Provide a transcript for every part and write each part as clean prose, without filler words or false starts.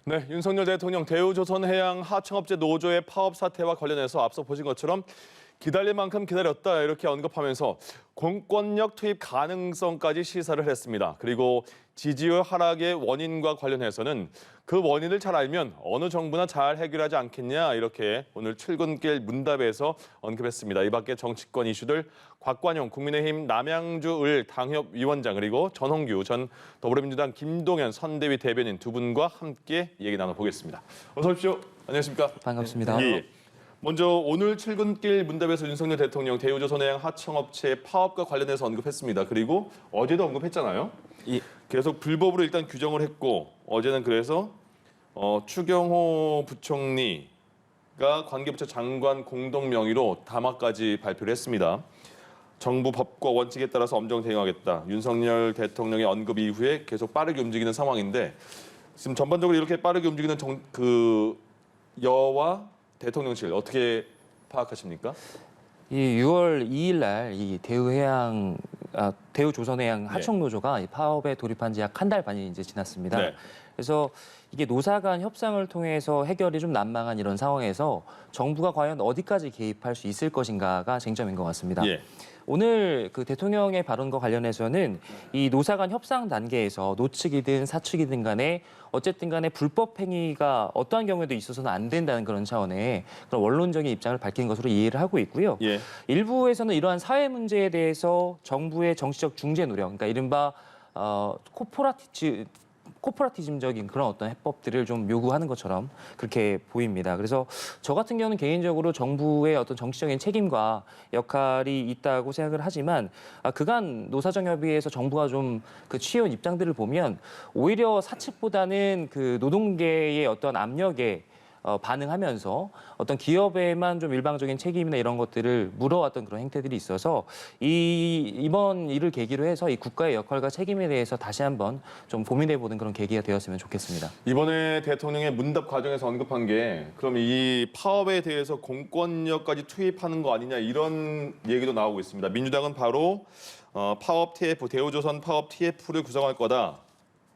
네, 윤석열 대통령 대우조선해양 하청업체 노조의 파업 사태와 관련해서 앞서 보신 것처럼 기다릴 만큼 기다렸다 이렇게 언급하면서 공권력 투입 가능성까지 시사를 했습니다. 그리고 지지율 하락의 원인과 관련해서는 그 원인을 잘 알면 어느 정부나 잘 해결하지 않겠냐 이렇게 오늘 출근길 문답에서 언급했습니다. 이 밖에 정치권 이슈들 곽관용 국민의힘 남양주을 당협위원장 그리고 전홍규 전 더불어민주당 김동연 선대위 대변인 두 분과 함께 얘기 나눠보겠습니다. 어서 오십시오. 안녕하십니까? 반갑습니다. 예. 먼저 오늘 출근길 문답에서 윤석열 대통령 대우조선해양 하청업체 파업과 관련해서 언급했습니다. 그리고 어제도 언급했잖아요. 예. 계속 불법으로 일단 규정을 했고 어제는 그래서 추경호 부총리가 관계부처 장관 공동 명의로 담화까지 발표를 했습니다. 정부 법과 원칙에 따라서 엄정 대응하겠다. 윤석열 대통령의 언급 이후에 계속 빠르게 움직이는 상황인데 지금 전반적으로 이렇게 빠르게 움직이는 여와 대통령실 어떻게 파악하십니까? 이 6월 2일 날 이 대우조선해양 하청노조가 이 파업에 돌입한 지 약 한 달 반이 이제 지났습니다. 네. 그래서 이게 노사 간 협상을 통해서 해결이 좀 난망한 이런 상황에서 정부가 과연 어디까지 개입할 수 있을 것인가가 쟁점인 것 같습니다. 예. 오늘 그 대통령의 발언과 관련해서는 이 노사 간 협상 단계에서 노측이든 사측이든 간에 어쨌든 간에 불법 행위가 어떠한 경우에도 있어서는 안 된다는 그런 차원의 그런 원론적인 입장을 밝힌 것으로 이해를 하고 있고요. 예. 일부에서는 이러한 사회 문제에 대해서 정부의 정치적 중재 노력, 그러니까 이른바 코퍼라티즘적인 그런 어떤 해법들을 좀 요구하는 것처럼 그렇게 보입니다. 그래서 저 같은 경우는 개인적으로 정부의 어떤 정치적인 책임과 역할이 있다고 생각을 하지만 그간 노사정협의회에서 정부가 좀 그 취해온 입장들을 보면 오히려 사측보다는 그 노동계의 어떤 압력에 반응하면서 어떤 기업에만 좀 일방적인 책임이나 이런 것들을 물어왔던 그런 행태들이 있어서 이번 일을 계기로 해서 이 국가의 역할과 책임에 대해서 다시 한번 좀 고민해보는 그런 계기가 되었으면 좋겠습니다. 이번에 대통령의 문답 과정에서 언급한 게 그럼 이 파업에 대해서 공권력까지 투입하는 거 아니냐 이런 얘기도 나오고 있습니다. 민주당은 바로 파업 TF, 대우조선 파업 TF를 구성할 거다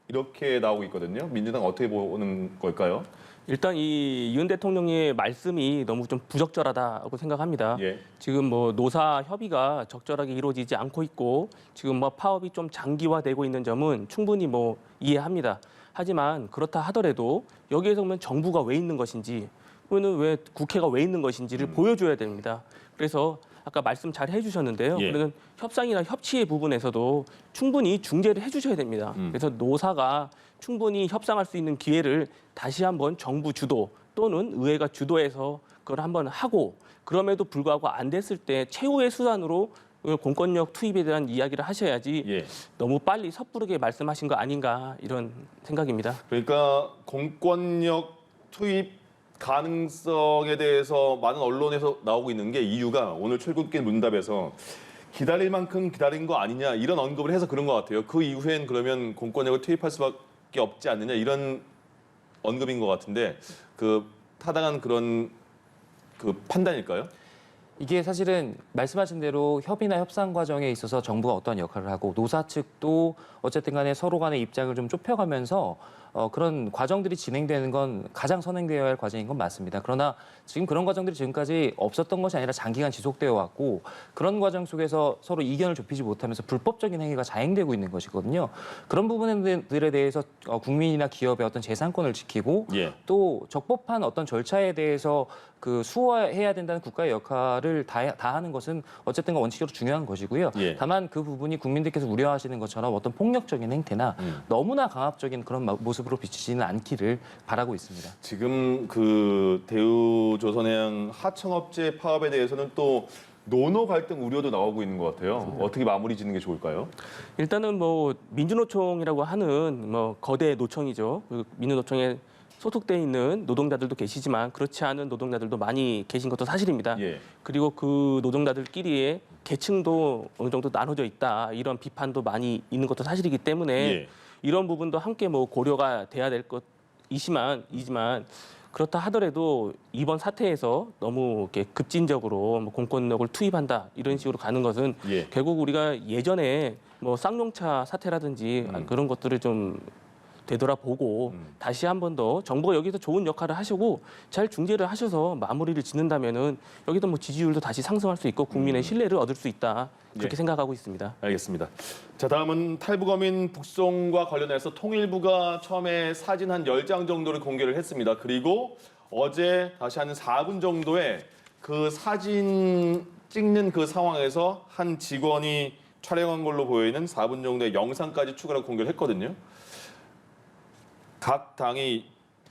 이렇게 나오고 있거든요. 민주당 어떻게 보는 걸까요? 일단 이 윤 대통령의 말씀이 너무 좀 부적절하다고 생각합니다. 예. 지금 뭐 노사 협의가 적절하게 이루어지지 않고 있고 지금 뭐 파업이 좀 장기화되고 있는 점은 충분히 뭐 이해합니다. 하지만 그렇다 하더라도 여기에서 보면 정부가 왜 있는 것인지 또는 왜 국회가 왜 있는 것인지를 보여줘야 됩니다. 그래서 아까 말씀 잘 해주셨는데요. 예. 그러면 협상이나 협치의 부분에서도 충분히 중재를 해주셔야 됩니다. 그래서 노사가 충분히 협상할 수 있는 기회를 다시 한번 정부 주도 또는 의회가 주도해서 그걸 한번 하고 그럼에도 불구하고 안 됐을 때 최후의 수단으로 공권력 투입에 대한 이야기를 하셔야지 예. 너무 빨리 섣부르게 말씀하신 거 아닌가 이런 생각입니다. 그러니까 공권력 투입 가능성에 대해서 많은 언론에서 나오고 있는 게 이유가 오늘 출근길 문답에서 기다릴 만큼 기다린 거 아니냐 이런 언급을 해서 그런 것 같아요. 그 이후엔 그러면 공권력을 투입할 수밖에 없지 않느냐 이런 언급인 것 같은데 그 타당한 그런 그 판단일까요? 이게 사실은 말씀하신 대로 협의나 협상 과정에 있어서 정부가 어떤 역할을 하고 노사 측도 어쨌든 간에 서로 간의 입장을 좀 좁혀가면서 그런 과정들이 진행되는 건 가장 선행되어야 할 과정인 건 맞습니다. 그러나 지금 그런 과정들이 지금까지 없었던 것이 아니라 장기간 지속되어 왔고 그런 과정 속에서 서로 이견을 좁히지 못하면서 불법적인 행위가 자행되고 있는 것이거든요. 그런 부분들에 대해서 국민이나 기업의 어떤 재산권을 지키고 예. 또 적법한 어떤 절차에 대해서 그 수호해야 된다는 국가의 역할을 다하는 것은 어쨌든 원칙적으로 중요한 것이고요. 예. 다만 그 부분이 국민들께서 우려하시는 것처럼 어떤 폭력적인 행태나 너무나 강압적인 그런 모습으로 비치지는 않기를 바라고 있습니다. 지금 그 대우조선해양 하청업체 파업에 대해서는 또 노노 갈등 우려도 나오고 있는 것 같아요. 어떻게 마무리 짓는 게 좋을까요? 일단은 뭐 민주노총이라고 하는 뭐 거대 노총이죠. 그 민주노총에 소속돼 있는 노동자들도 계시지만 그렇지 않은 노동자들도 많이 계신 것도 사실입니다. 예. 그리고 그 노동자들끼리의 계층도 어느 정도 나눠져 있다 이런 비판도 많이 있는 것도 사실이기 때문에 예. 이런 부분도 함께 뭐 고려가 돼야 될 것이지만 그렇다 하더라도 이번 사태에서 너무 이렇게 급진적으로 뭐 공권력을 투입한다 이런 식으로 가는 것은 예. 결국 우리가 예전에 뭐 쌍용차 사태라든지 그런 것들을 좀 되돌아보고 다시 한 번 더 정부가 여기서 좋은 역할을 하시고 잘 중재를 하셔서 마무리를 짓는다면은 여기도 뭐 지지율도 다시 상승할 수 있고 국민의 신뢰를 얻을 수 있다 그렇게 예. 생각하고 있습니다. 알겠습니다. 자, 다음은 탈북어민 북송과 관련해서 통일부가 처음에 사진 한 10장 정도를 공개를 했습니다. 그리고 어제 다시 한 4분 정도의 그 사진 찍는 그 상황에서 한 직원이 촬영한 걸로 보이는 4분 정도의 영상까지 추가로 공개를 했거든요. 각 당이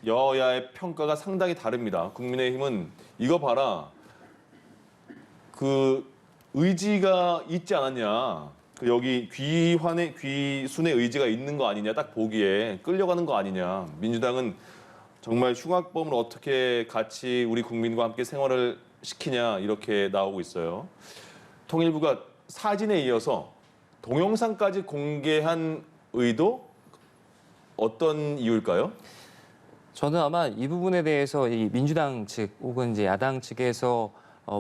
여야의 평가가 상당히 다릅니다. 국민의힘은 이거 봐라. 그 의지가 있지 않았냐. 그 여기 귀순의 의지가 있는 거 아니냐. 딱 보기에 끌려가는 거 아니냐. 민주당은 정말 흉악범을 어떻게 같이 우리 국민과 함께 생활을 시키냐 이렇게 나오고 있어요. 통일부가 사진에 이어서 동영상까지 공개한 의도 어떤 이유일까요? 저는 아마 이 부분에 대해서 이 민주당 측 혹은 이제 야당 측에서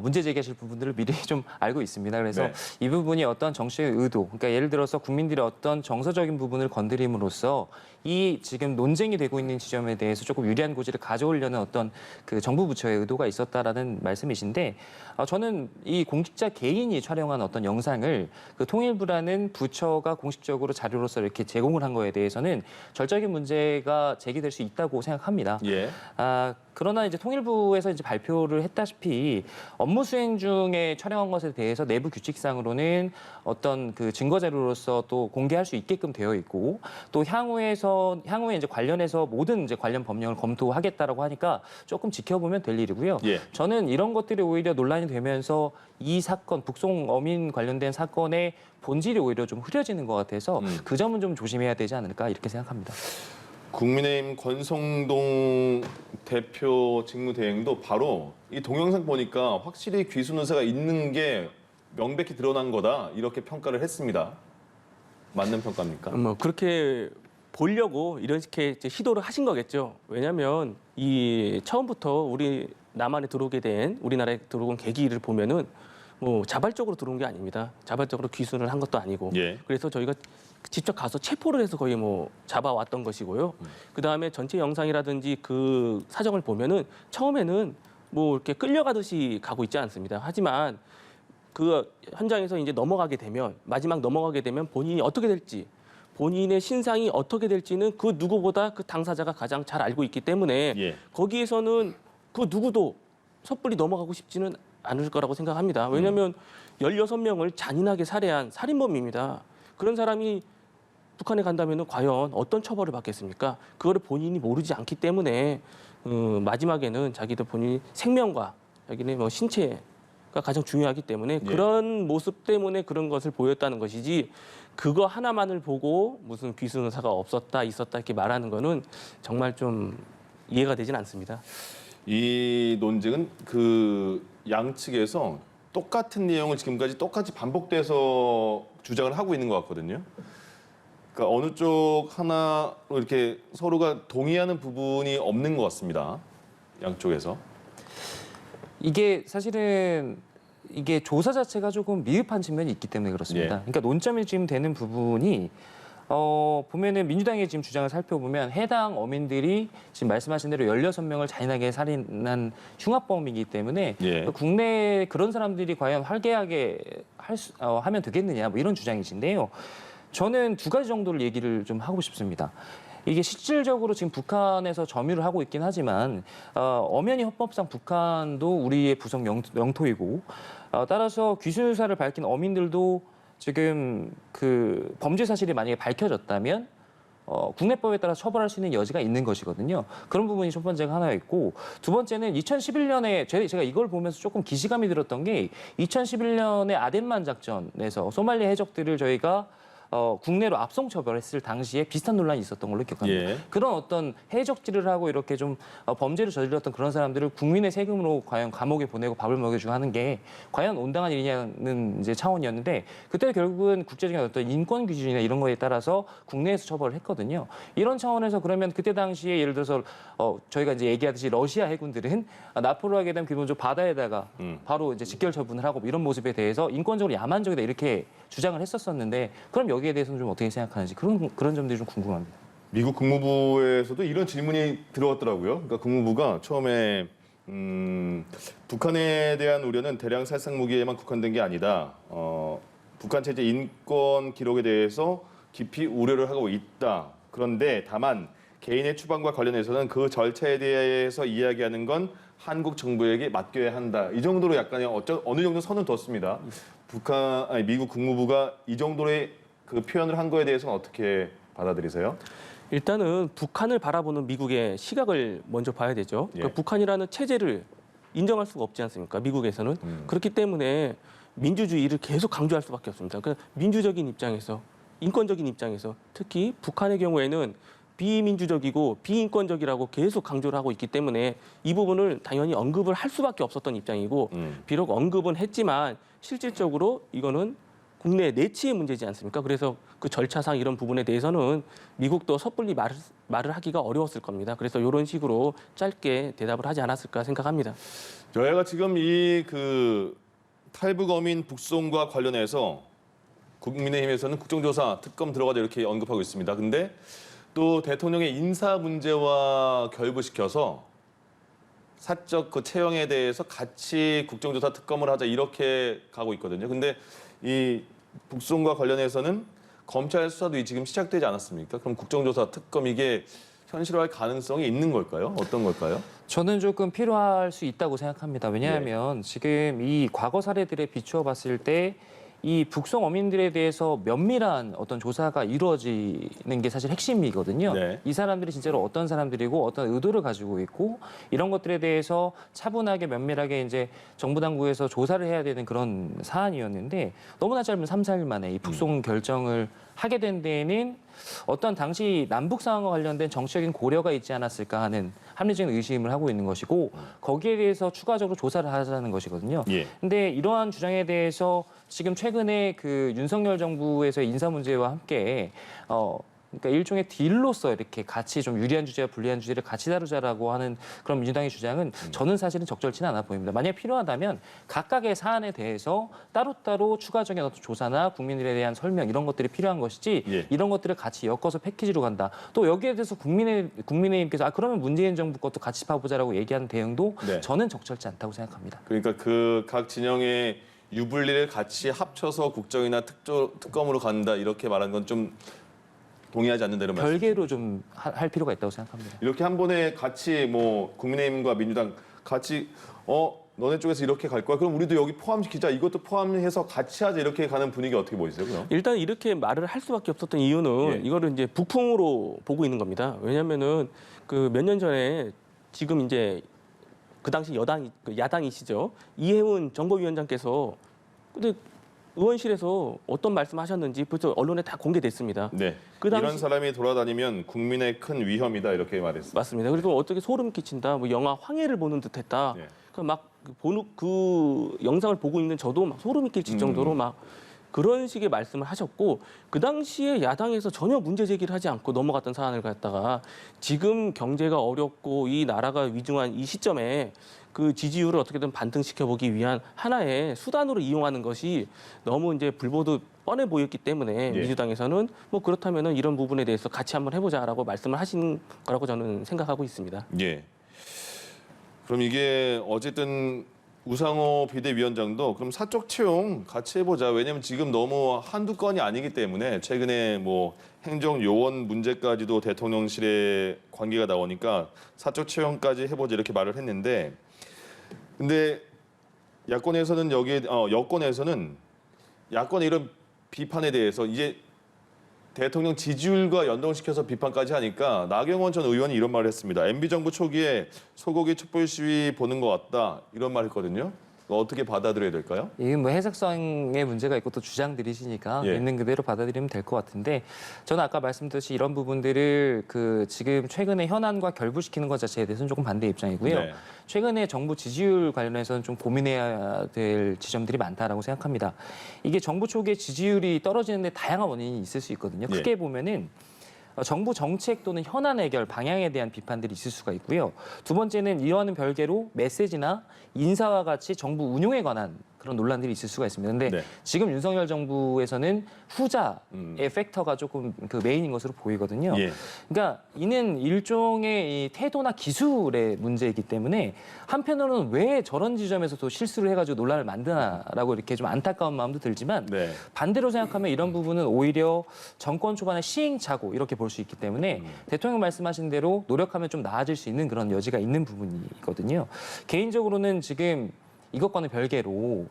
문제 제기하실 부분들을 미리 좀 알고 있습니다. 그래서 네. 이 부분이 어떤 정치적 의도, 그러니까 예를 들어서 국민들의 어떤 정서적인 부분을 건드림으로써 이 지금 논쟁이 되고 있는 지점에 대해서 조금 유리한 고지를 가져오려는 어떤 그 정부 부처의 의도가 있었다라는 말씀이신데 저는 이 공직자 개인이 촬영한 어떤 영상을 그 통일부라는 부처가 공식적으로 자료로서 이렇게 제공을 한 거에 대해서는 절적인 문제가 제기될 수 있다고 생각합니다. 예. 그러나 이제 통일부에서 이제 발표를 했다시피 업무 수행 중에 촬영한 것에 대해서 내부 규칙상으로는 어떤 그 증거 자료로서 또 공개할 수 있게끔 되어 있고 또 향후에 이제 관련해서 모든 이제 관련 법령을 검토하겠다라고 하니까 조금 지켜보면 될 일이고요. 예. 저는 이런 것들이 오히려 논란이 되면서 이 사건 북송 어민 관련된 사건의 본질이 오히려 좀 흐려지는 것 같아서 그 점은 좀 조심해야 되지 않을까 이렇게 생각합니다. 국민의힘 권성동 대표 직무대행도 바로 이 동영상 보니까 확실히 귀순 의사가 있는 게 명백히 드러난 거다 이렇게 평가를 했습니다. 맞는 평가입니까? 뭐 그렇게 보려고 이렇게 이제 시도를 하신 거겠죠. 왜냐하면 이 처음부터 우리 남한에 들어오게 된 우리나라에 들어온 계기를 보면은 뭐 자발적으로 들어온 게 아닙니다. 자발적으로 귀순을 한 것도 아니고. 예. 그래서 저희가 직접 가서 체포를 해서 거의 뭐 잡아왔던 것이고요. 그 다음에 전체 영상이라든지 그 사정을 보면은 처음에는 뭐 이렇게 끌려가듯이 가고 있지 않습니다. 하지만 그 현장에서 이제 마지막 넘어가게 되면 본인이 어떻게 될지, 본인의 신상이 어떻게 될지는 그 누구보다 그 당사자가 가장 잘 알고 있기 때문에 예. 거기에서는 그 누구도 섣불리 넘어가고 싶지는 않을 거라고 생각합니다. 왜냐하면 16명을 잔인하게 살해한 살인범입니다. 그런 사람이 북한에 간다면 과연 어떤 처벌을 받겠습니까? 그거를 본인이 모르지 않기 때문에 마지막에는 자기들 본인 생명과 자기네 뭐 신체가 가장 중요하기 때문에 예. 그런 모습 때문에 그런 것을 보였다는 것이지 그거 하나만을 보고 무슨 귀순 의사가 없었다 있었다 이렇게 말하는 거는 정말 좀 이해가 되진 않습니다. 이 논쟁은 그 양측에서 똑같은 내용을 지금까지 똑같이 반복돼서 주장을 하고 있는 것 같거든요. 그러니까 어느 쪽 하나로 이렇게 서로가 동의하는 부분이 없는 것 같습니다. 양쪽에서. 이게 사실은 이게 조사 자체가 조금 미흡한 측면이 있기 때문에 그렇습니다. 예. 그러니까 논점이 지금 되는 부분이 보면은 민주당의 지금 주장을 살펴보면 해당 어민들이 지금 말씀하신 대로 16명을 잔인하게 살인한 흉악범이기 때문에 예. 국내에 그런 사람들이 과연 활개하게 하면 되겠느냐 뭐 이런 주장이신데요. 저는 두 가지 정도를 얘기를 좀 하고 싶습니다. 이게 실질적으로 지금 북한에서 점유를 하고 있긴 하지만 엄연히 헌법상 북한도 우리의 부속 영토이고 따라서 귀순 의사를 밝힌 어민들도 지금 그 범죄 사실이 만약에 밝혀졌다면 국내법에 따라 처벌할 수 있는 여지가 있는 것이거든요. 그런 부분이 첫 번째가 하나 있고 두 번째는 2011년에 제가 이걸 보면서 조금 기시감이 들었던 게 2011년에 아덴만 작전에서 소말리아 해적들을 저희가 국내로 압송 처벌했을 당시에 비슷한 논란이 있었던 걸로 기억합니다. 예. 그런 어떤 해적질을 하고 이렇게 좀 범죄를 저질렀던 그런 사람들을 국민의 세금으로 과연 감옥에 보내고 밥을 먹여주고 하는 게 과연 온당한 일이냐는 이제 차원이었는데 그때 결국은 국제적인 어떤 인권 기준이나 이런 거에 따라서 국내에서 처벌을 했거든요. 이런 차원에서 그러면 그때 당시에 예를 들어서 저희가 이제 얘기하듯이 러시아 해군들은 납포를 하게 되면 기본적으로 바다에다가 바로 이제 직결 처분을 하고 이런 모습에 대해서 인권적으로 야만적이다 이렇게 주장을 했었었는데 그럼 여기에 대해서는 좀 어떻게 생각하는지 그런 점들이 좀 궁금합니다. 미국 국무부에서도 이런 질문이 들어왔더라고요. 그러니까 국무부가 처음에 북한에 대한 우려는 대량 살상 무기에만 국한된 게 아니다. 북한 체제 인권 기록에 대해서 깊이 우려를 하고 있다. 그런데 다만 개인의 추방과 관련해서는 그 절차에 대해서 이야기하는 건 한국 정부에게 맡겨야 한다. 이 정도로 약간의 어느 정도 선을 뒀습니다. 미국 국무부가 이 정도의 그 표현을 한 거에 대해서는 어떻게 받아들이세요? 일단은 북한을 바라보는 미국의 시각을 먼저 봐야 되죠. 예. 그러니까 북한이라는 체제를 인정할 수가 없지 않습니까? 미국에서는. 그렇기 때문에 민주주의를 계속 강조할 수밖에 없습니다. 그러니까 민주적인 입장에서, 인권적인 입장에서 특히 북한의 경우에는 비민주적이고 비인권적이라고 계속 강조를 하고 있기 때문에 이 부분을 당연히 언급을 할 수밖에 없었던 입장이고 비록 언급은 했지만 실질적으로 이거는 국내 내치의 문제지 않습니까? 그래서 그 절차상 이런 부분에 대해서는 미국도 섣불리 말을 하기가 어려웠을 겁니다. 그래서 이런 식으로 짧게 대답을 하지 않았을까 생각합니다. 여야가 지금 이 그 탈북 어민 북송과 관련해서 국민의힘에서는 국정조사 특검 들어가자 이렇게 언급하고 있습니다. 근데 또 대통령의 인사 문제와 결부시켜서 사적 그 채용에 대해서 같이 국정조사 특검을 하자 이렇게 가고 있거든요. 근데 이 북송과 관련해서는 검찰 수사도 지금 시작되지 않았습니까? 그럼 국정조사 특검 이게 현실화할 가능성이 있는 걸까요? 어떤 걸까요? 저는 조금 필요할 수 있다고 생각합니다. 왜냐하면 지금 이 과거 사례들에 비추어 봤을 때 이 북송 어민들에 대해서 면밀한 어떤 조사가 이루어지는 게 사실 핵심이거든요. 네. 이 사람들이 진짜로 어떤 사람들이고 어떤 의도를 가지고 있고 이런 것들에 대해서 차분하게 면밀하게 이제 정부 당국에서 조사를 해야 되는 그런 사안이었는데 너무나 짧은 3, 4일 만에 이 북송 결정을 하게 된 데에는 어떤 당시 남북 상황과 관련된 정치적인 고려가 있지 않았을까 하는 합리적인 의심을 하고 있는 것이고 거기에 대해서 추가적으로 조사를 하자는 것이거든요. 예. 근데 이러한 주장에 대해서 지금 최근에 그 윤석열 정부에서의 인사 문제와 함께 그러니까 일종의 딜로서 이렇게 같이 좀 유리한 주제와 불리한 주제를 같이 다루자라고 하는 그런 민주당의 주장은 저는 사실은 적절치는 않아 보입니다. 만약 필요하다면 각각의 사안에 대해서 따로따로 추가적인 어떤 조사나 국민들에 대한 설명 이런 것들이 필요한 것이지 예. 이런 것들을 같이 엮어서 패키지로 간다. 또 여기에 대해서 국민의힘께서 그러면 문재인 정부 것도 같이 봐보자라고 얘기하는 대응도 네. 저는 적절치 않다고 생각합니다. 그러니까 그 각 진영의 유불리를 같이 합쳐서 국정이나 특검으로 간다 이렇게 말한 건 좀 동의하지 않는다 이런 말씀. 별개로 좀 할 필요가 있다고 생각합니다. 이렇게 한 번에 같이 뭐 국민의힘과 민주당 같이 너네 쪽에서 이렇게 갈 거야. 그럼 우리도 여기 포함시키자. 이것도 포함해서 같이 하자. 이렇게 가는 분위기 어떻게 보이세요? 그럼? 일단 이렇게 말을 할 수밖에 없었던 이유는 예. 이거를 이제 북풍으로 보고 있는 겁니다. 왜냐면은 그 몇 년 전에 지금 이제 그 당시 야당이시죠. 이해운 정보위원장께서 근데 의원실에서 어떤 말씀하셨는지 벌써 언론에 다 공개됐습니다. 네. 그 당시- 이런 사람이 돌아다니면 국민의 큰 위험이다 이렇게 말했습니다. 맞습니다. 그리고 어떻게 소름 끼친다, 뭐 영화 황해를 보는 듯했다. 예. 막 그 영상을 보고 있는 저도 막 소름이 끼칠 정도로 막 그런 식의 말씀을 하셨고 그 당시에 야당에서 전혀 문제 제기를 하지 않고 넘어갔던 사안을 갖다가 지금 경제가 어렵고 이 나라가 위중한 이 시점에 그 지지율을 어떻게든 반등시켜보기 위한 하나의 수단으로 이용하는 것이 너무 이제 불보듯 뻔해 보였기 때문에 예. 민주당에서는 뭐 그렇다면은 이런 부분에 대해서 같이 한번 해보자라고 말씀을 하신 거라고 저는 생각하고 있습니다. 예. 그럼 이게 어쨌든 우상호 비대위원장도 그럼 사적 채용 같이 해보자. 왜냐하면 지금 너무 한두 건이 아니기 때문에 최근에 뭐 행정 요원 문제까지도 대통령실에 관계가 나오니까 사적 채용까지 해보자 이렇게 말을 했는데 근데 야권에서는 여권에서는 야권의 이런 비판에 대해서 이제 대통령 지지율과 연동시켜서 비판까지 하니까 나경원 전 의원이 이런 말을 했습니다. MB 정부 초기에 소고기 촛불 시위 보는 것 같다 이런 말 했거든요. 어떻게 받아들여야 될까요? 이게 뭐 해석성의 문제가 있고 또 주장들이시니까 예. 있는 그대로 받아들이면 될 것 같은데 저는 아까 말씀드렸듯이 이런 부분들을 그 지금 최근에 현안과 결부시키는 것 자체에 대해서는 조금 반대 입장이고요. 네. 최근에 정부 지지율 관련해서는 좀 고민해야 될 지점들이 많다라고 생각합니다. 이게 정부 초기에 지지율이 떨어지는데 다양한 원인이 있을 수 있거든요. 예. 크게 보면은 정부 정책 또는 현안 해결 방향에 대한 비판들이 있을 수가 있고요. 두 번째는 이와는 별개로 메시지나 인사와 같이 정부 운용에 관한 그런 논란들이 있을 수가 있습니다. 근데 네. 지금 윤석열 정부에서는 후자의 팩터가 조금 그 메인인 것으로 보이거든요. 예. 그러니까 이는 일종의 이 태도나 기술의 문제이기 때문에 한편으로는 왜 저런 지점에서도 실수를 해가지고 논란을 만드나라고 이렇게 좀 안타까운 마음도 들지만 네. 반대로 생각하면 이런 부분은 오히려 정권 초반의 시행착오 이렇게 볼 수 있기 때문에 대통령 말씀하신 대로 노력하면 좀 나아질 수 있는 그런 여지가 있는 부분이거든요. 개인적으로는 지금 이것과는 별개로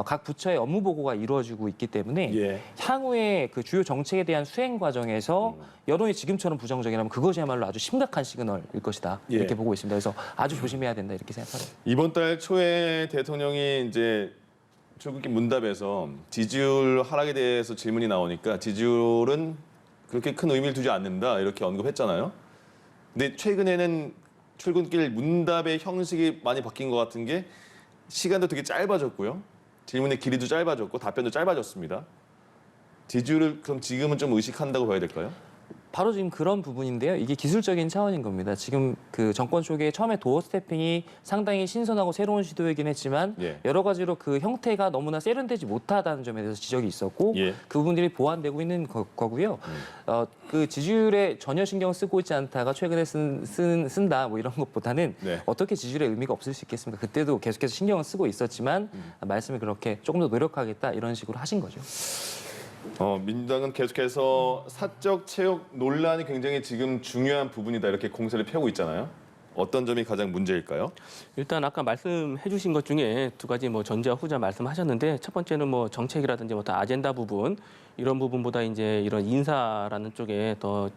각 부처의 업무 보고가 이루어지고 있기 때문에 예. 향후에 그 주요 정책에 대한 수행 과정에서 여론이 지금처럼 부정적이라면 그것이야말로 아주 심각한 시그널일 것이다 예. 이렇게 보고 있습니다. 그래서 아주 조심해야 된다 이렇게 생각합니다. 이번 달 초에 대통령이 이제 출국기 문답에서 지지율 하락에 대해서 질문이 나오니까 지지율은 그렇게 큰 의미를 두지 않는다 이렇게 언급했잖아요. 근데 최근에는 출근길 문답의 형식이 많이 바뀐 것 같은 게 시간도 되게 짧아졌고요. 질문의 길이도 짧아졌고 답변도 짧아졌습니다. 지지율을 그럼 지금은 좀 의식한다고 봐야 될까요? 바로 지금 그런 부분인데요. 이게 기술적인 차원인 겁니다. 지금 그 정권 쪽에 처음에 도어 스태핑이 상당히 신선하고 새로운 시도이긴 했지만 예. 여러 가지로 그 형태가 너무나 세련되지 못하다는 점에 대해서 지적이 있었고 예. 그 부분들이 보완되고 있는 거고요. 그 지지율에 전혀 신경 쓰고 있지 않다가 최근에 쓴다 뭐 이런 것보다는 네. 어떻게 지지율에 의미가 없을 수 있겠습니까? 그때도 계속해서 신경을 쓰고 있었지만 말씀을 그렇게 조금 더 노력하겠다 이런 식으로 하신 거죠. 민주당은 계속해서 사적 채용 논란이 굉장히 지금 중요한 부분이다 이렇게 공세를 펴고 있잖아요. 어떤 점이 가장 문제일까요? 일단 아까 말씀해 주신 것 중에 두 가지 뭐 전자 후자 말씀하셨는데 첫 번째는 뭐 정책이라든지 어떤 아젠다 부분 이런 부분보다 이제 이런 인사라는 쪽에 더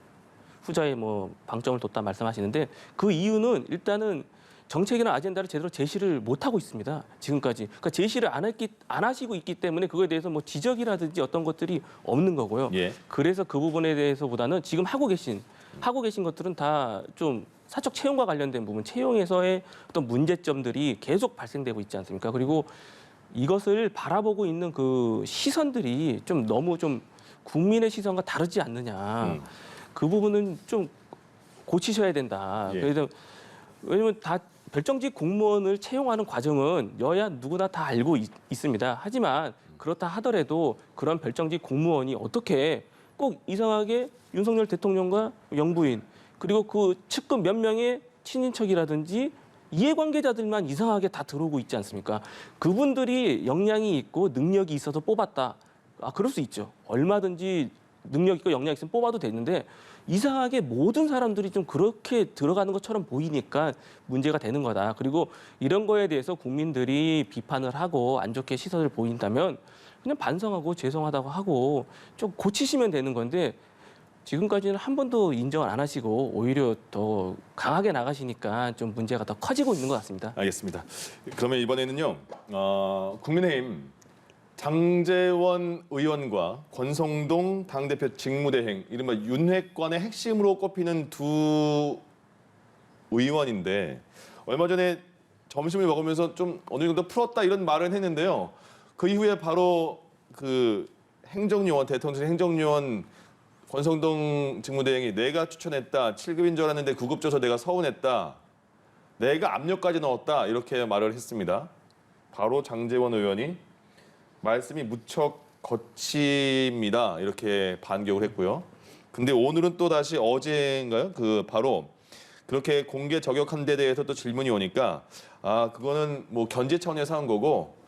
후자에 뭐 방점을 뒀다 말씀하시는데 그 이유는 일단은 정책이나 아젠다를 제대로 제시를 못 하고 있습니다. 지금까지. 그러니까 제시를 안 하시고 있기 때문에 그거에 대해서 뭐 지적이라든지 어떤 것들이 없는 거고요. 예. 그래서 그 부분에 대해서보다는 지금 하고 계신 것들은 다 좀 사적 채용과 관련된 부분, 채용에서의 어떤 문제점들이 계속 발생되고 있지 않습니까? 그리고 이것을 바라보고 있는 그 시선들이 좀 너무 좀 국민의 시선과 다르지 않느냐. 그 부분은 좀 고치셔야 된다. 예. 그래서 왜냐면 다 별정직 공무원을 채용하는 과정은 여야 누구나 다 알고 있습니다. 하지만 그렇다 하더라도 그런 별정직 공무원이 어떻게 꼭 이상하게 윤석열 대통령과 영부인 그리고 그 측근 몇 명의 친인척이라든지 이해관계자들만 이상하게 다 들어오고 있지 않습니까? 그분들이 역량이 있고 능력이 있어서 뽑았다. 그럴 수 있죠. 얼마든지 능력 있고 역량 있으면 뽑아도 되는데 이상하게 모든 사람들이 좀 그렇게 들어가는 것처럼 보이니까 문제가 되는 거다. 그리고 이런 거에 대해서 국민들이 비판을 하고 안 좋게 시선을 보인다면 그냥 반성하고 죄송하다고 하고 좀 고치시면 되는 건데 지금까지는 한 번도 인정을 안 하시고 오히려 더 강하게 나가시니까 좀 문제가 더 커지고 있는 것 같습니다. 알겠습니다. 그러면 이번에는요. 국민의힘 장제원 의원과 권성동 당대표 직무대행, 이른바 윤핵관의 핵심으로 꼽히는 두 의원인데 얼마 전에 점심을 먹으면서 좀 어느 정도 풀었다 이런 말은 했는데요. 그 이후에 바로 그 행정요원, 대통령 행정요원 권성동 직무대행이 내가 추천했다. 7급인 줄 알았는데 9급 줘서 내가 서운했다. 내가 압력까지 넣었다. 이렇게 말을 했습니다. 바로 장제원 의원이 말씀이 무척 거칩니다. 이렇게 반격을 했고요. 근데 오늘은 또 다시 어제인가요? 그 바로 그렇게 공개 저격한 데 대해서 또 질문이 오니까 그거는 뭐 견제 차원에서 한 거고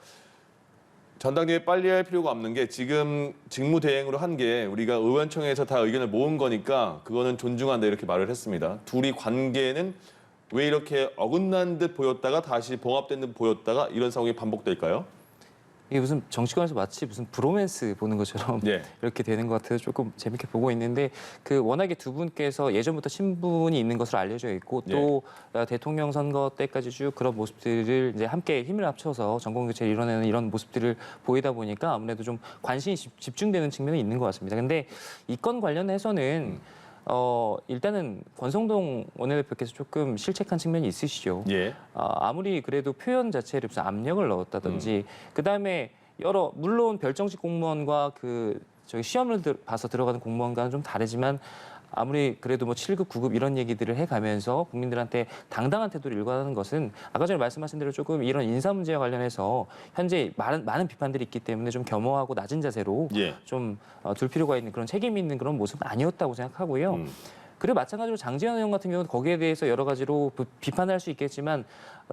전당대회 빨리 할 필요가 없는 게 지금 직무대행으로 한 게 우리가 의원총회에서 다 의견을 모은 거니까 그거는 존중한다 이렇게 말을 했습니다. 둘이 관계는 왜 이렇게 어긋난 듯 보였다가 다시 봉합된 듯 보였다가 이런 상황이 반복될까요? 이게 무슨 정치권에서 마치 무슨 브로맨스 보는 것처럼 예. 이렇게 되는 것 같아서 조금 재밌게 보고 있는데 그 워낙에 두 분께서 예전부터 친분이 있는 것으로 알려져 있고 또 대통령 선거 때까지 쭉 그런 모습들을 이제 함께 힘을 합쳐서 정권 교체를 이뤄내는 이런 모습들을 보이다 보니까 아무래도 좀 관심이 집중되는 측면이 있는 것 같습니다. 근데 이 건 관련해서는 일단은 권성동 원내대표께서 조금 실책한 측면이 있으시죠. 예. 아무리 그래도 표현 자체를 무슨 압력을 넣었다든지 그다음에 물론 별정직 공무원과 그 저기 시험을 봐서 들어가는 공무원과는 좀 다르지만 아무리 그래도 뭐 7급, 9급 이런 얘기들을 해가면서 국민들한테 당당한 태도를 일관하는 것은 아까 전에 말씀하신 대로 조금 이런 인사 문제와 관련해서 현재 많은 비판들이 있기 때문에 좀 겸허하고 낮은 자세로 예. 좀 둘 필요가 있는 그런 책임 있는 그런 모습은 아니었다고 생각하고요. 그리고 마찬가지로 장제원 의원 같은 경우는 거기에 대해서 여러 가지로 비판할 수 있겠지만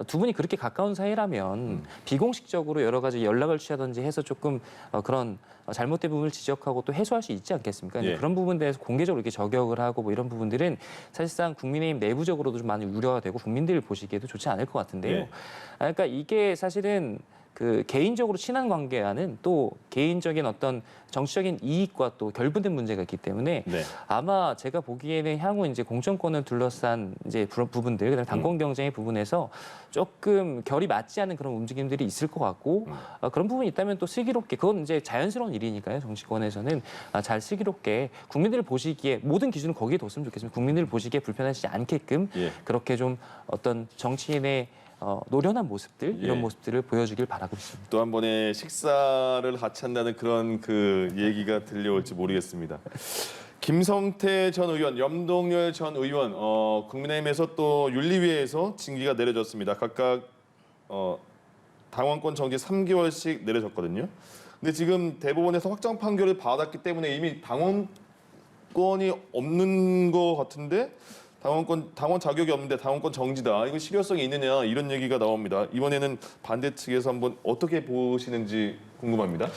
두 분이 그렇게 가까운 사이라면 비공식적으로 여러 가지 연락을 취하든지 해서 조금 그런 잘못된 부분을 지적하고 또 해소할 수 있지 않겠습니까? 이제 예. 그런 부분에 대해서 공개적으로 이렇게 저격을 하고 뭐 이런 부분들은 사실상 국민의힘 내부적으로도 좀 많이 우려가 되고 국민들이 보시기에도 좋지 않을 것 같은데요. 예. 그러니까 이게 사실은 그 개인적으로 친한 관계와는 또 개인적인 어떤 정치적인 이익과 또 결부된 문제가 있기 때문에 네. 아마 제가 보기에는 향후 이제 공천권을 둘러싼 이제 부분들, 그다음에 당권 경쟁의 부분에서 조금 결이 맞지 않는 그런 움직임들이 있을 것 같고 그런 부분이 있다면 또 슬기롭게 그건 이제 자연스러운 일이니까요. 정치권에서는 잘 슬기롭게 국민들 보시기에 모든 기준을 거기에 뒀으면 좋겠습니다. 국민들 보시기에 불편하지 않게끔 예. 그렇게 좀 어떤 정치인의 노련한 모습들 이런 예. 모습들을 보여주길 바라고 있습니다. 또 한 번에 식사를 같이 한다는 그런 그 얘기가 들려올지 모르겠습니다. 김성태 전 의원, 염동열 전 의원, 국민의힘에서 또 윤리위에서 징계가 내려졌습니다. 각각 당원권 정지 3개월씩 내려졌거든요. 근데 지금 대법원에서 확정 판결을 받았기 때문에 이미 당원권이 없는 것 같은데 당원 자격이 없는데 당원권 정지다. 이거 실효성이 있느냐 이런 얘기가 나옵니다. 이번에는 반대 측에서 한번 어떻게 보시는지 궁금합니다.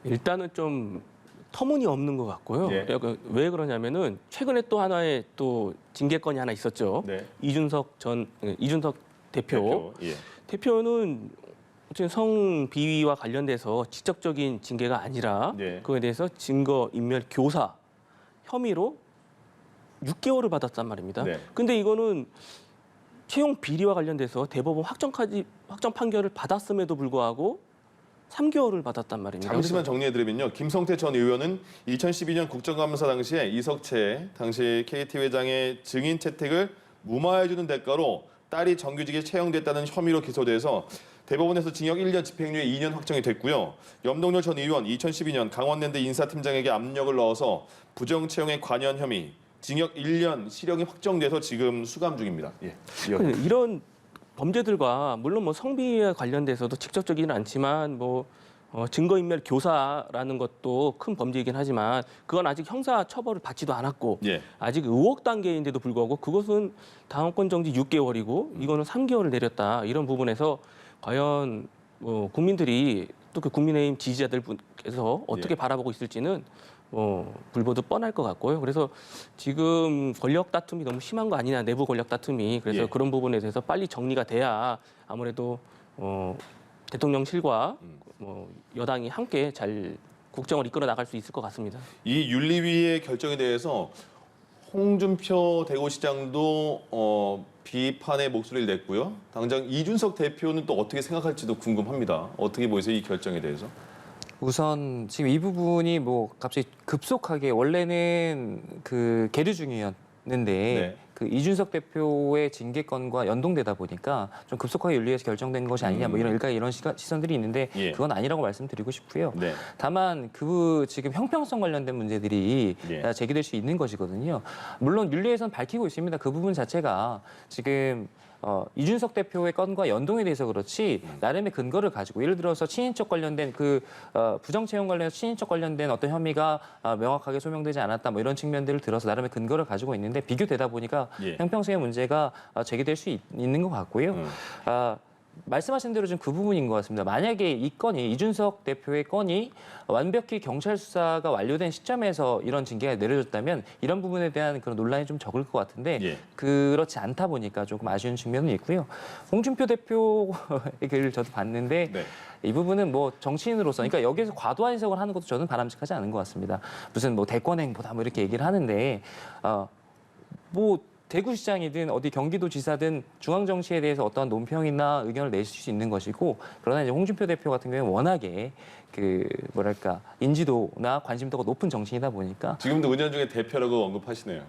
일단은 좀 터무니없는 것 같고요. 예. 왜 그러냐면은 최근에 또 하나의 또 징계건이 하나 있었죠. 네. 이준석 대표. 예. 대표는 어쨌든 성비위와 관련돼서 직접적인 징계가 아니라 네. 그거에 대해서 증거 인멸 교사 혐의로 6개월을 받았단 말입니다. 네. 근데 이거는 채용 비리와 관련돼서 대법원 확정 판결을 받았음에도 불구하고 3개월을 받았단 말입니다. 잠시만 정리해드리면요. 김성태 전 의원은 2012년 국정감사 당시에 이석채 당시 KT 회장의 증인 채택을 무마해주는 대가로 딸이 정규직에 채용됐다는 혐의로 기소돼서 대법원에서 징역 1년 집행유예 2년 확정이 됐고요. 염동열 전 의원 2012년 강원랜드 인사팀장에게 압력을 넣어서 부정 채용에 관여한 혐의 징역 1년 실형이 확정돼서 지금 수감 중입니다. 예. 이런 범죄들과 물론 뭐 성비에 관련돼서도 직접적이는 않지만 뭐 증거인멸 교사라는 것도 큰 범죄이긴 하지만 그건 아직 형사 처벌을 받지도 않았고 예. 아직 의혹 단계인데도 불구하고 그것은 당원권 정지 6개월이고 이거는 3개월을 내렸다 이런 부분에서 과연 국민들이 또 그 국민의힘 지지자들께서 어떻게 예. 바라보고 있을지는 불보듯 뻔할 것 같고요. 그래서 지금 권력 다툼이 너무 심한 거 아니냐, 내부 권력 다툼이. 그래서 예. 그런 부분에 대해서 빨리 정리가 돼야 아무래도 대통령실과 여당이 함께 잘 국정을 이끌어 나갈 수 있을 것 같습니다. 이 윤리위의 결정에 대해서 홍준표 대구시장도 비판의 목소리를 냈고요. 당장 이준석 대표는 또 어떻게 생각할지도 궁금합니다. 어떻게 보세요, 이 결정에 대해서? 우선 지금 이 부분이 뭐 갑자기 급속하게 원래는 그 계류 중이었는데 네. 그 이준석 대표의 징계건과 연동되다 보니까 좀 급속하게 윤리에서 결정된 것이 아니냐 뭐 이런 일각의 이런 시선들이 있는데 예. 그건 아니라고 말씀드리고 싶고요. 네. 다만 그 지금 형평성 관련된 문제들이 예. 제기될 수 있는 것이거든요. 물론 윤리에서는 밝히고 있습니다. 그 부분 자체가 지금 이준석 대표의 건과 연동에 대해서 그렇지 나름의 근거를 가지고 예를 들어서 친인척 관련된 그 부정 채용 관련해서 친인척 관련된 어떤 혐의가 명확하게 소명되지 않았다 뭐 이런 측면들을 들어서 나름의 근거를 가지고 있는데 비교되다 보니까 예. 형평성의 문제가 제기될 수 있는 것 같고요. 말씀하신 대로 좀 그 부분인 것 같습니다. 만약에 이 건이 이준석 대표의 건이 완벽히 경찰 수사가 완료된 시점에서 이런 징계가 내려졌다면 이런 부분에 대한 그런 논란이 좀 적을 것 같은데 예. 그렇지 않다 보니까 조금 아쉬운 측면은 있고요. 홍준표 대표의 글을 저도 봤는데 네. 이 부분은 뭐 정치인으로서 그러니까 여기서 과도한 해석을 하는 것도 저는 바람직하지 않은 것 같습니다. 무슨 뭐 대권행보다 뭐 이렇게 얘기를 하는데 뭐 대구시장이든 어디 경기도지사든 중앙정치에 대해서 어떠한 논평이나 의견을 내실 수 있는 것이고 그러나 이제 홍준표 대표 같은 경우는 워낙에 그 뭐랄까 인지도나 관심도가 높은 정치인이다 보니까 지금도 은연중에 대표라고 언급하시네요.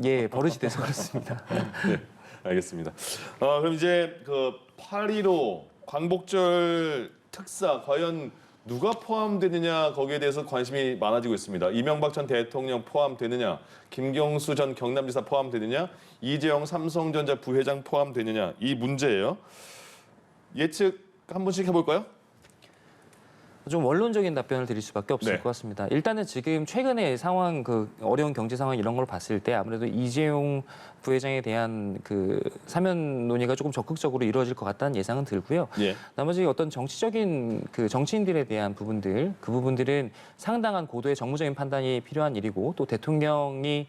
예 버릇이 돼서 그렇습니다. 네, 알겠습니다. 그럼 이제 그 8.15 광복절 특사 과연 누가 포함되느냐 거기에 대해서 관심이 많아지고 있습니다. 이명박 전 대통령 포함되느냐, 김경수 전 경남지사 포함되느냐, 이재용 삼성전자 부회장 포함되느냐 이 문제예요. 예측 한 번씩 해볼까요? 좀 원론적인 답변을 드릴 수밖에 없을 네. 것 같습니다. 일단은 지금 최근의 상황, 그 어려운 경제 상황 이런 걸 봤을 때 아무래도 이재용 부회장에 대한 그 사면 논의가 조금 적극적으로 이루어질 것 같다는 예상은 들고요. 예. 나머지 어떤 정치적인 그 정치인들에 대한 부분들, 그 부분들은 상당한 고도의 정무적인 판단이 필요한 일이고 또 대통령이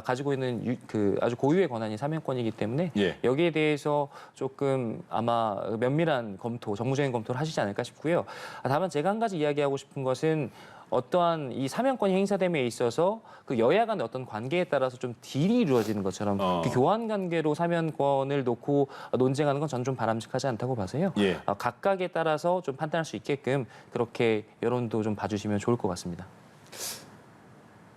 가지고 있는 그 아주 고유의 권한이 사면권이기 때문에 예. 여기에 대해서 조금 아마 면밀한 검토, 정무적인 검토를 하시지 않을까 싶고요. 다만 제가 한 가지 이야기하고 싶은 것은 어떠한 이 사면권이 행사됨에 있어서 그 여야 간의 어떤 관계에 따라서 좀 딜이 이루어지는 것처럼 그 교환 관계로 사면권을 놓고 논쟁하는 건 저는 좀 바람직하지 않다고 봐서요. 예. 각각에 따라서 좀 판단할 수 있게끔 그렇게 여론도 좀 봐주시면 좋을 것 같습니다.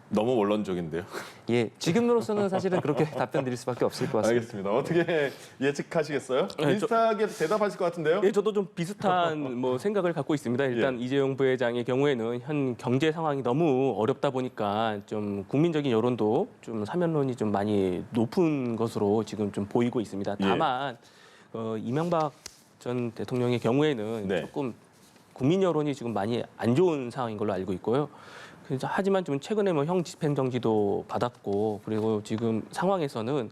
너무 원론적인데요. 예, 지금으로서는 사실은 그렇게 답변 드릴 수밖에 없을 것 같습니다. 알겠습니다. 어떻게 예측하시겠어요? 네, 비슷하게 대답하실 것 같은데요? 예, 저도 좀 비슷한 뭐 생각을 갖고 있습니다. 일단 이재용 부회장의 경우에는 현 경제 상황이 너무 어렵다 보니까 좀 국민적인 여론도 좀 사면론이 좀 많이 높은 것으로 지금 좀 보이고 있습니다. 다만 이명박 전 대통령의 경우에는 네. 조금 국민 여론이 지금 많이 안 좋은 상황인 걸로 알고 있고요. 그래서 하지만 좀 최근에 뭐 형 집행정지도 받았고 그리고 지금 상황에서는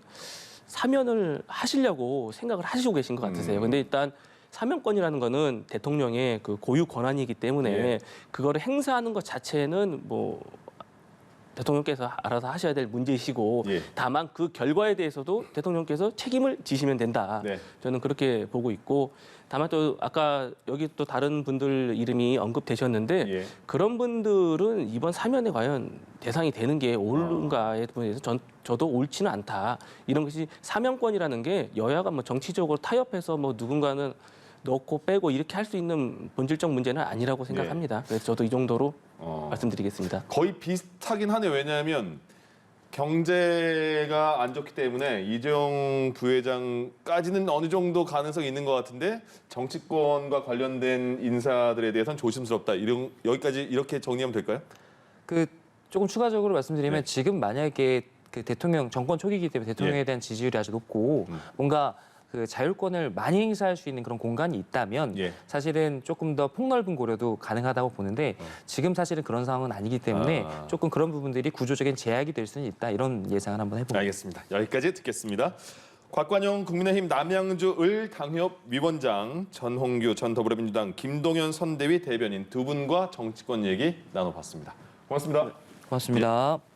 사면을 하시려고 생각을 하시고 계신 것 같으세요. 근데 일단 사면권이라는 거는 대통령의 그 고유 권한이기 때문에 예. 그거를 행사하는 것 자체는 뭐 대통령께서 알아서 하셔야 될 문제이시고 예. 다만 그 결과에 대해서도 대통령께서 책임을 지시면 된다. 네. 저는 그렇게 보고 있고 다만 또 아까 여기 또 다른 분들 이름이 언급되셨는데 예. 그런 분들은 이번 사면에 과연 대상이 되는 게 옳은가에 대해서 저도 옳지는 않다. 이런 것이 사면권이라는 게 여야가 뭐 정치적으로 타협해서 뭐 누군가는 넣고 빼고 이렇게 할 수 있는 본질적 문제는 아니라고 생각합니다. 그래서 저도 이 정도로 말씀드리겠습니다. 거의 비슷하긴 하네요. 왜냐하면 경제가 안 좋기 때문에 이재용 부회장까지는 어느 정도 가능성이 있는 것 같은데 정치권과 관련된 인사들에 대해서는 조심스럽다. 여기까지 이렇게 정리하면 될까요? 그 조금 추가적으로 말씀드리면 네. 지금 만약에 그 대통령 정권 초기이기 때문에 대통령에 대한 지지율이 아주 높고 뭔가 그 자율권을 많이 행사할 수 있는 그런 공간이 있다면 예. 사실은 조금 더 폭넓은 고려도 가능하다고 보는데 지금 사실은 그런 상황은 아니기 때문에 조금 그런 부분들이 구조적인 제약이 될 수는 있다 이런 예상을 한번 해봅니다. 알겠습니다. 여기까지 듣겠습니다. 곽관영 국민의힘 남양주 을 당협 위원장, 전홍규 전 더불어민주당 김동연 선대위 대변인 두 분과 정치권 얘기 나눠봤습니다. 고맙습니다. 고맙습니다.